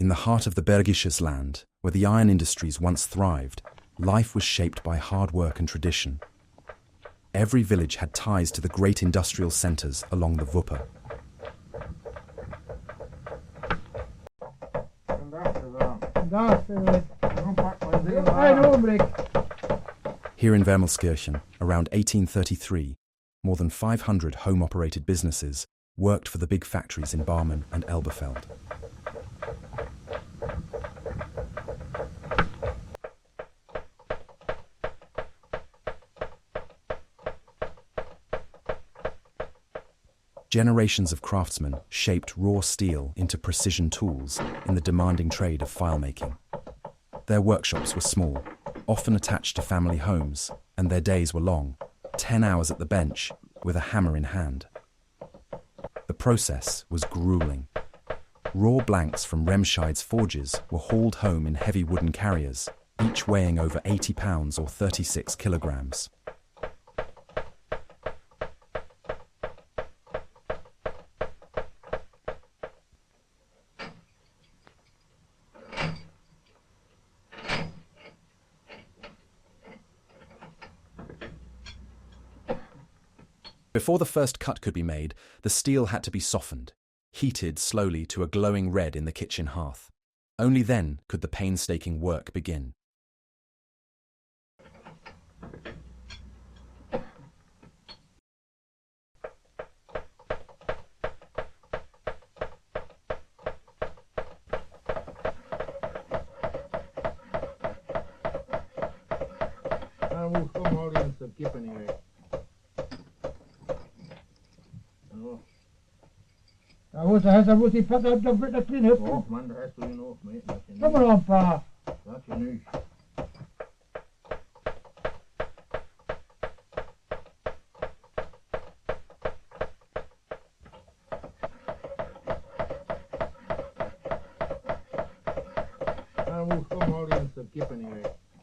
In the heart of the Bergisches land, where the iron industries once thrived, life was shaped by hard work and tradition. Every village had ties to the great industrial centres along the Wupper. Here in Wermelskirchen, around 1833, more than 500 home-operated businesses worked for the big factories in Barmen and Elberfeld. Generations of craftsmen shaped raw steel into precision tools in the demanding trade of filemaking. Their workshops were small, often attached to family homes, and their days were long, 10 hours at the bench with a hammer in hand. The process was grueling. Raw blanks from Remscheid's forges were hauled home in heavy wooden carriers, each weighing over 80 pounds or 36 kilograms. Before the first cut could be made, the steel had to be softened, heated slowly to a glowing red in the kitchen hearth. Only then could the painstaking work begin. Daar moet die pak uit dat clean up. Oh man, daar is doe je nog mee. Kom maar op, pa. Dat je nu.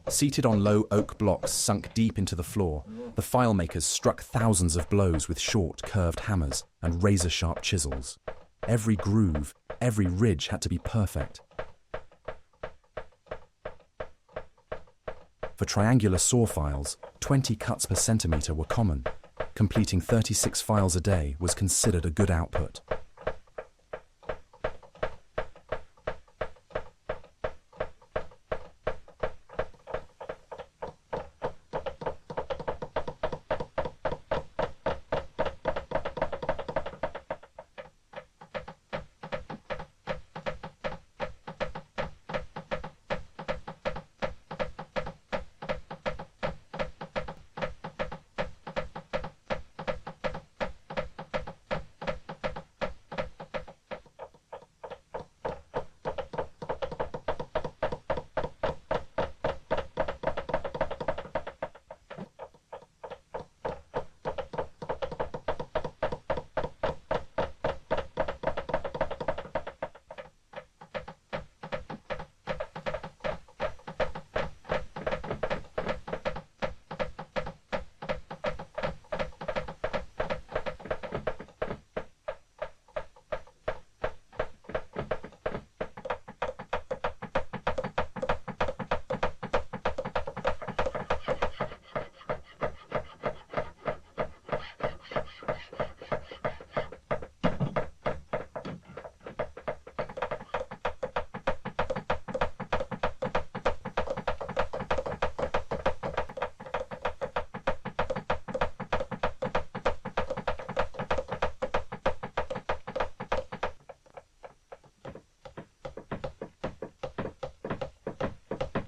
Seated on low oak blocks sunk deep into the floor, the filemakers struck thousands of blows with short, curved hammers and razor-sharp chisels. Every groove, every ridge had to be perfect. For triangular saw files, 20 cuts per centimetre were common. Completing 36 files a day was considered a good output.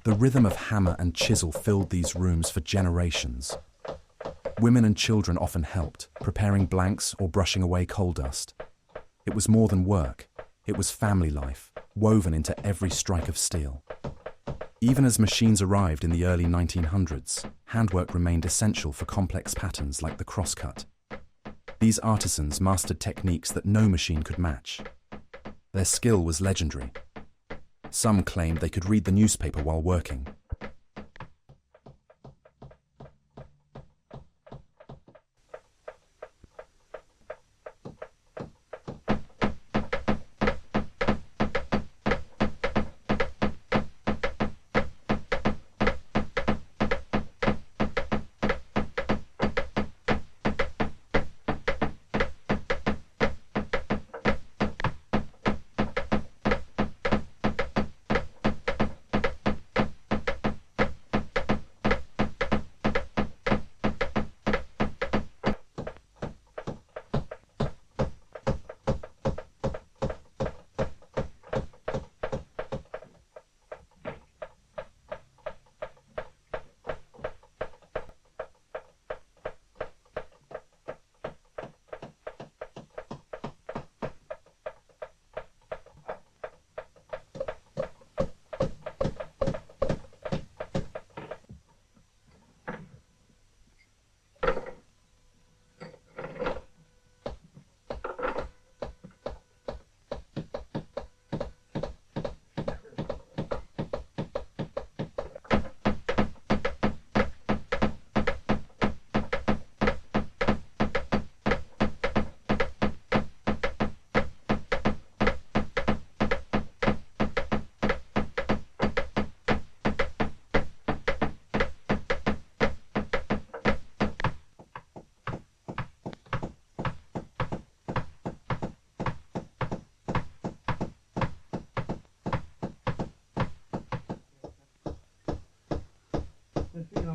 The rhythm of hammer and chisel filled these rooms for generations. Women and children often helped, preparing blanks or brushing away coal dust. It was more than work. It was family life, woven into every strike of steel. Even as machines arrived in the early 1900s, handwork remained essential for complex patterns like the crosscut. These artisans mastered techniques that no machine could match. Their skill was legendary. Some claimed they could read the newspaper while working.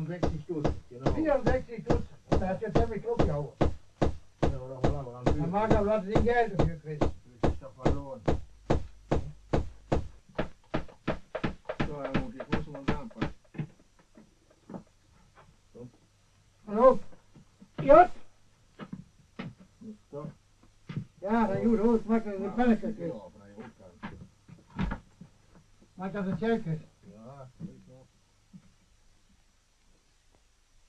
64 Dutzend, genau. 64 Dutzend. Und er hat jetzt ziemlich Druck gehauen. Ja, oder voll aber ganz Der Makler hat nicht Geld dafür gekriegt. Das ist doch verloren. So, Herr Mut, jetzt muss man uns anpassen. Hallo? Jut? So. Ja, dan goed, hoor. Maak dat een pannetje. Ja, van een hoofdkant. Maak dat een tjelkje. Ja,